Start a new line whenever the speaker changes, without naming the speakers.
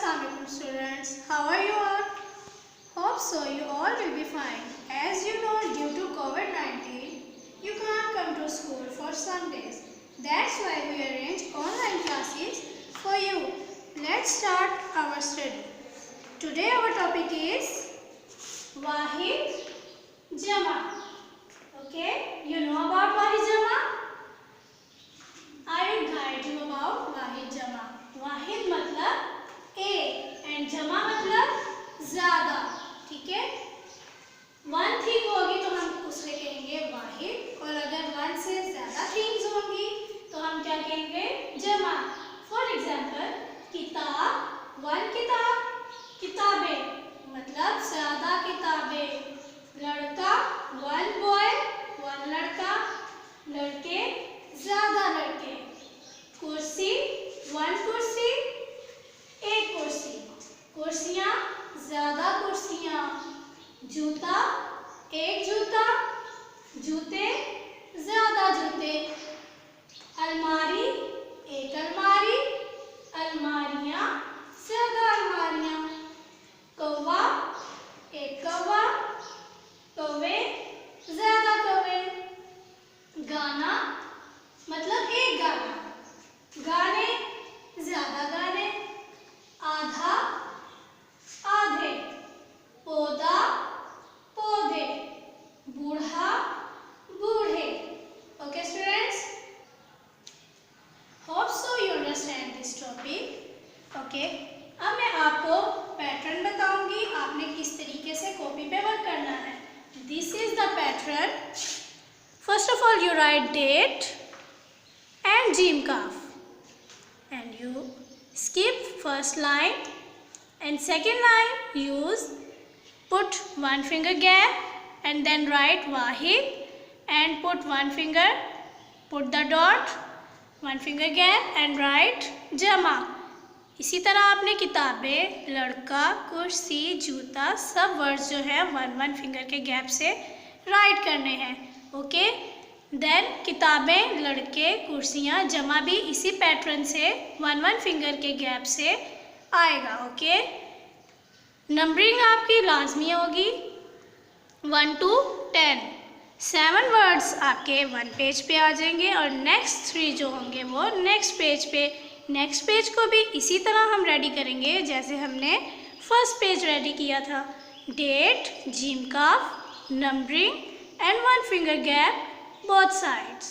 Assalamualaikum students, how are you all? Hope so you all will be fine. As you know, due to COVID-19, you can't come to school for some days. That's why we arrange online classes for you. Let's start our study. Today our topic is Wahid Jama. Okay, you know about Wahid Jama? I will guide you about Wahid Jama. वाहिद मतलब एक and जमा मतलब ज्यादा. ठीक है, one thing होगी तो हम उसे कहेंगे वाहिद, और अगर वन से ज्यादा थिंग्स होंगी तो हम क्या कहेंगे? जमा. फॉर एग्जाम्पल, किताब, वन किताब, किताबें मतलब ज्यादा किताबें. लड़का, वन बॉय, वन लड़का, लड़के, ज्यादा लड़के. कुर्सी, वन कुर्सी, एक कुर्सी. कुर्सियाँ, ज्यादा कुर्सियाँ. जूता, एक जूता, जूते, ज्यादा जूते. अलमारी, एक अलमारी, अलमारियाँ, ज्यादा अलमारियाँ. कौवा, एक कौवा, कौवे, ज्यादा कौवे. गाना मतलब एक गाना, गाने, ज्यादा गाने. आधा, आधे. पौधा, पौधे. बूढ़ा, बूढ़े. Okay students, hope so you understand this topic. Okay, अब मैं आपको पैटर्न बताऊंगी, आपने किस तरीके से कॉपी पे वर्क करना है. This is the pattern. First of all you write date and jim kaf, and you skip first line and second line. Use put one finger gap and then write wahid and put one finger, put the dot, one finger gap and write jama. इसी तरह आपने किताबें, लड़का, कुर्सी, जूता सब words जो है वन वन फिंगर के गैप से राइट करने हैं. ओके, देन किताबें, लड़के, कुर्सियाँ, जमा भी इसी पैटर्न से वन वन फिंगर के गैप से आएगा. ओके, नंबरिंग आपकी लाजमी होगी 1 to 10. 7 वर्ड्स आपके वन पेज पे आ जाएंगे और नेक्स्ट 3 जो होंगे वो नेक्स्ट पेज पे. नेक्स्ट पेज को भी इसी तरह हम रेडी करेंगे जैसे हमने फर्स्ट पेज रेडी किया था. डेट, जिम काफ, numbering and one finger gap both sides.